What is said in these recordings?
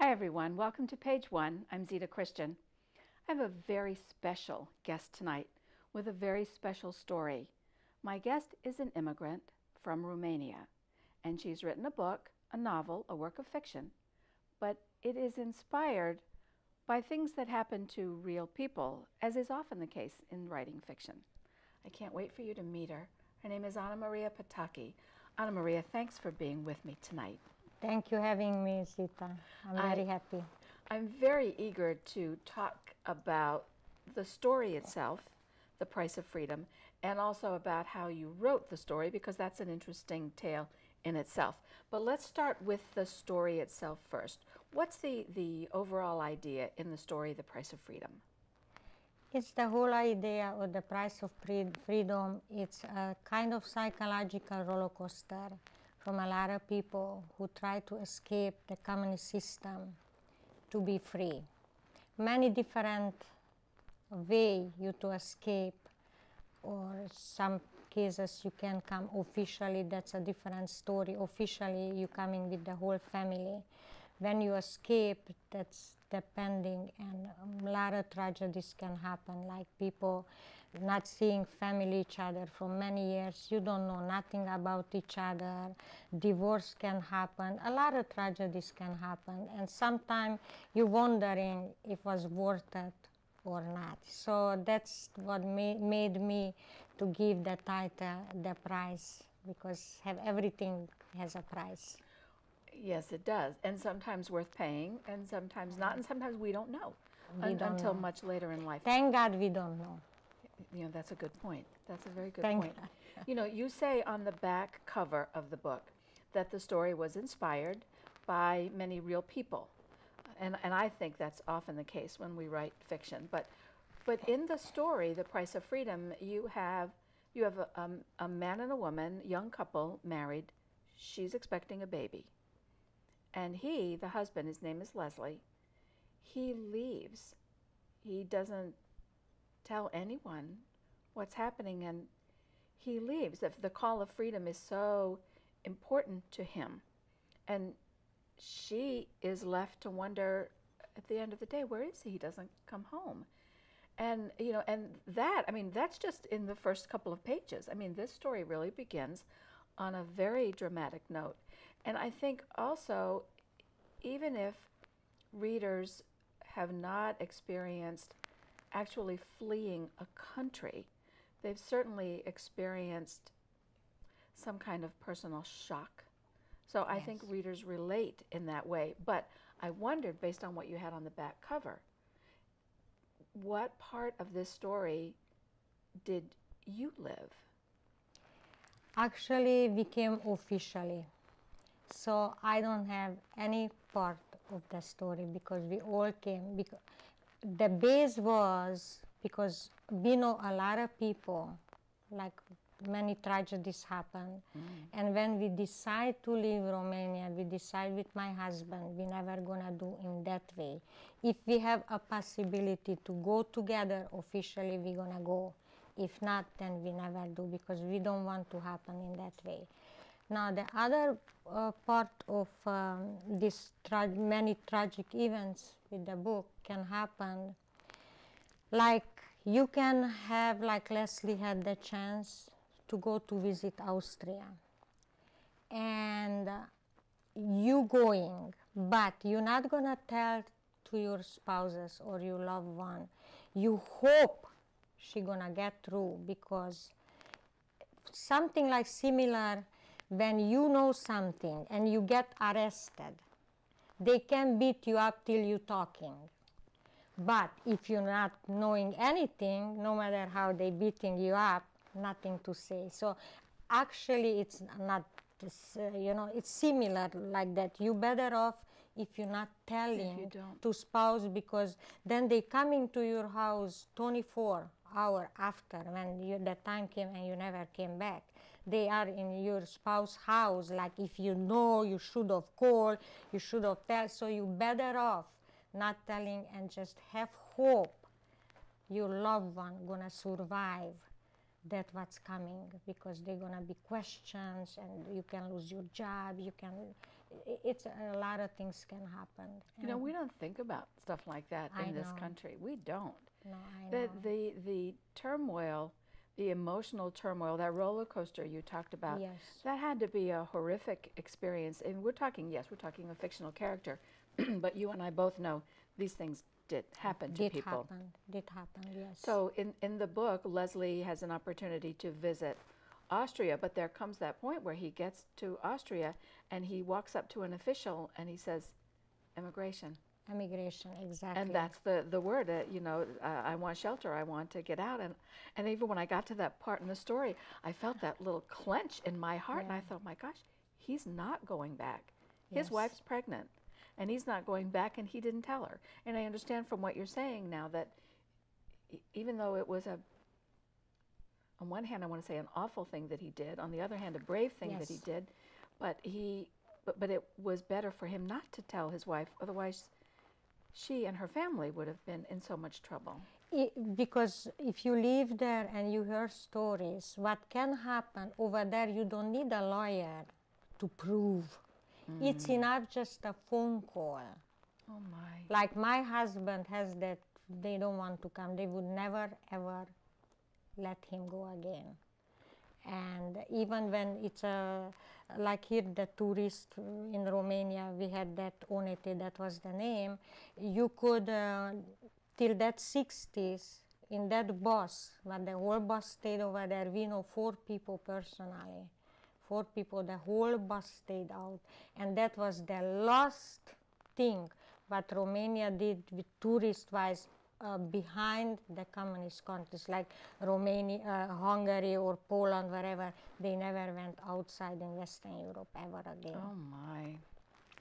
Hi everyone, welcome to page 1. I'm Zita Christian. I have a very special guest tonight with a very special story. My guest is an immigrant from Romania, and she's written a book, a novel, a work of fiction, but it is inspired by things that happen to real people, as is often the case in writing fiction. I can't wait for you to meet her. Her name is Annamaria Pataki. Annamaria, thanks for being with me tonight. Thank you for having me, Zita. I'm very happy. I'm very eager to talk about the story itself, The Price of Freedom, and also about how you wrote the story, because that's an interesting tale in itself. But let's start with the story itself first. What's the overall idea in the story, The Price of Freedom? It's the whole idea of the price of freedom. It's a kind of psychological roller coaster from a lot of people who try to escape the communist system to be free. Many different ways you to escape, or some cases you can come officially, that's a different story. Officially you coming with the whole family. When you escape, that's depending, and a lot of tragedies can happen, like people not seeing family each other for many years. You don't know nothing about each other. Divorce can happen. A lot of tragedies can happen, and sometimes you're wondering if it was worth it or not. So that's what made me to give the title The Price, because everything has a price. Yes, it does, and sometimes worth paying, and sometimes not, and sometimes we don't know until much later in life. Thank God we don't know. You know, that's a good point. That's a very good Thank point. God. You know, you say on the back cover of the book that the story was inspired by many real people, and I think that's often the case when we write fiction. But in the story, The Price of Freedom, you have a man and a woman, young couple, married. She's expecting a baby. And he, the husband, his name is Leslie, he leaves. He doesn't tell anyone what's happening, and he leaves. The call of freedom is so important to him. And she is left to wonder at the end of the day, where is he? He doesn't come home. And, you know, and that, I mean, that's just in the first couple of pages. I mean, this story really begins on a very dramatic note. And I think also, even if readers have not experienced actually fleeing a country, they've certainly experienced some kind of personal shock. So I think readers relate in that way. But I wondered, based on what you had on the back cover, what part of this story did you live? Actually, we came officially, so I don't have any part of the story, because we all came. Because the base was, because we know a lot of people, like many tragedies happen, and when we decide to leave Romania, we decide with my husband, we're never gonna do in that way. If we have a possibility to go together officially, we're gonna go. If not, then we never do, because we don't want to happen in that way. Now, the other part of these many tragic events with the book can happen, like you can have, like Leslie had the chance to go to visit Austria, and you going, but you're not gonna tell to your spouses or your loved one. You hope she gonna get through, because something like similar, when you know something and you get arrested, they can beat you up till you're talking. But if you're not knowing anything, no matter how they beating you up, nothing to say. So actually it's not this, you know, it's similar like that. You better off if you're not telling to spouse, because then they coming to your house 24 hours after, when the time came and you never came back. They are in your spouse's house. Like, if you know, you should have called, you should have tell. So you better off not telling, and just have hope your loved one gonna survive that what's coming, because they're gonna be questions, and you can lose your job, you can it's a lot of things can happen. You know, we don't think about stuff like that I in this know. country. We don't. No, I know. The turmoil, the emotional turmoil, that roller coaster you talked about, Yes. that had to be a horrific experience. And we're talking, yes, we're talking a fictional character, but you and I both know these things did happen to people. Did happen, yes. So in the book, Leslie has an opportunity to visit Austria, but there comes that point where he gets to Austria and he walks up to an official and he says, immigration. Immigration, exactly. And that's the word, you know, I want shelter, I want to get out. And even when I got to that part in the story, I felt that little clench in my heart, and I thought, my gosh, he's not going back. His Yes. wife's pregnant, and he's not going back, and he didn't tell her. And I understand from what you're saying now that even though it was on one hand, I want to say an awful thing that he did, on the other hand, a brave thing that he Yes. did, but it was better for him not to tell his wife, otherwise she and her family would have been in so much trouble. Because if you live there and you hear stories, what can happen over there, you don't need a lawyer to prove. It's enough just a phone call. Oh my. Like my husband has that, they don't want to come. They would never ever let him go again. And even when it's like here, the tourist in Romania, we had that Onete, that was the name. You could, till that 60s, in that bus, but the whole bus stayed over there. We know 4 people personally. 4 people, the whole bus stayed out. And that was the last thing what Romania did with tourist-wise behind the communist countries like Romania, Hungary or Poland, wherever. They never went outside in Western Europe ever again. Oh my.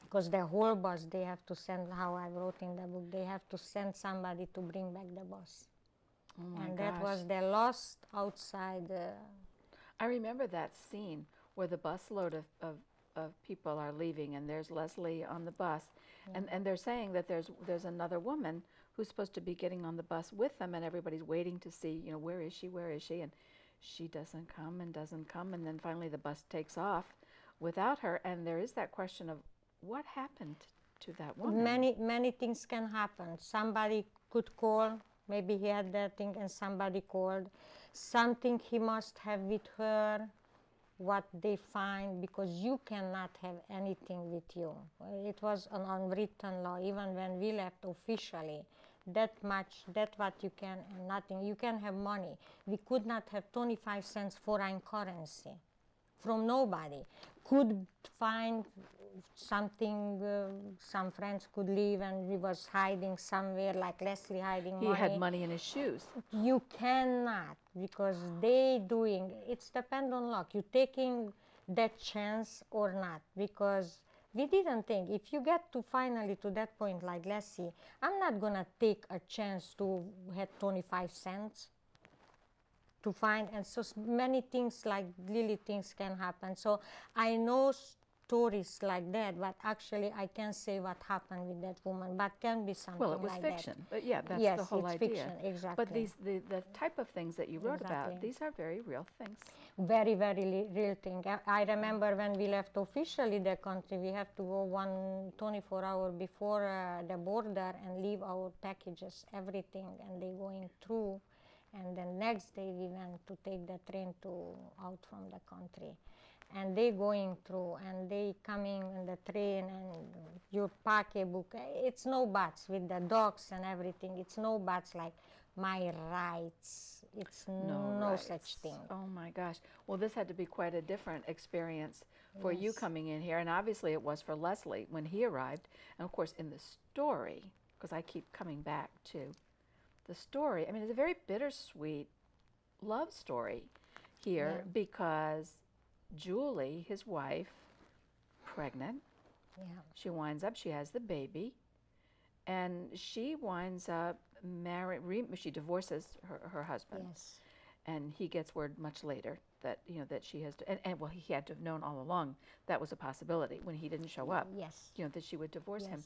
Because the whole bus, they have to send, how I wrote in the book, they have to send somebody to bring back the bus. Oh my And gosh. that was the last outside. I remember that scene where the busload of people are leaving, and there's Leslie on the bus, and they're saying that there's another woman who's supposed to be getting on the bus with them, and everybody's waiting to see, you know, where is she, and she doesn't come, and then finally the bus takes off without her, and there is that question of what happened to that woman. Many things can happen. Somebody could call, maybe he had that thing and somebody called. Something he must have with her, what they find, because you cannot have anything with you. It was an unwritten law, even when we left officially. That much, that what you can, and nothing. You can have money. We could not have 25 cents foreign currency from nobody. Could find something, some friends could leave and we was hiding somewhere, like Leslie hiding money. He had money in his shoes. You cannot, because they doing, it's depend on luck. You taking that chance or not, because we didn't think, if you get to finally to that point like Leslie, I'm not gonna take a chance to have 25 cents to find, and so many things like little things can happen. So I know stories like that, but actually I can't say what happened with that woman, but can be something like that. Well, it was fiction, but yeah, that's yes, the whole it's idea. Fiction, exactly. But the type of things that you wrote about, Exactly. these are very real things. Very, very real thing. I remember when we left officially the country, we have to go 24 hours before the border and leave our packages, everything, and they going through. And then next day we went to take the train out from the country. And they going through, and they coming in the train, and your pocketbook. It's no buts with the dogs and everything. It's no buts like my rights. It's no rights. such thing. Oh my gosh. Well, this had to be quite a different experience for you Yes. coming in here, and obviously it was for Leslie when he arrived. And of course, in the story, because I keep coming back to the story, I mean, it's a very bittersweet love story here because Julie, his wife, pregnant, Yeah. she winds up, she has the baby, and she winds up she divorces her husband. Yes. And he gets word much later that, you know, that she has, and well, he had to have known all along that was a possibility when he didn't show up, Yes. you know, that she would divorce him. Yes.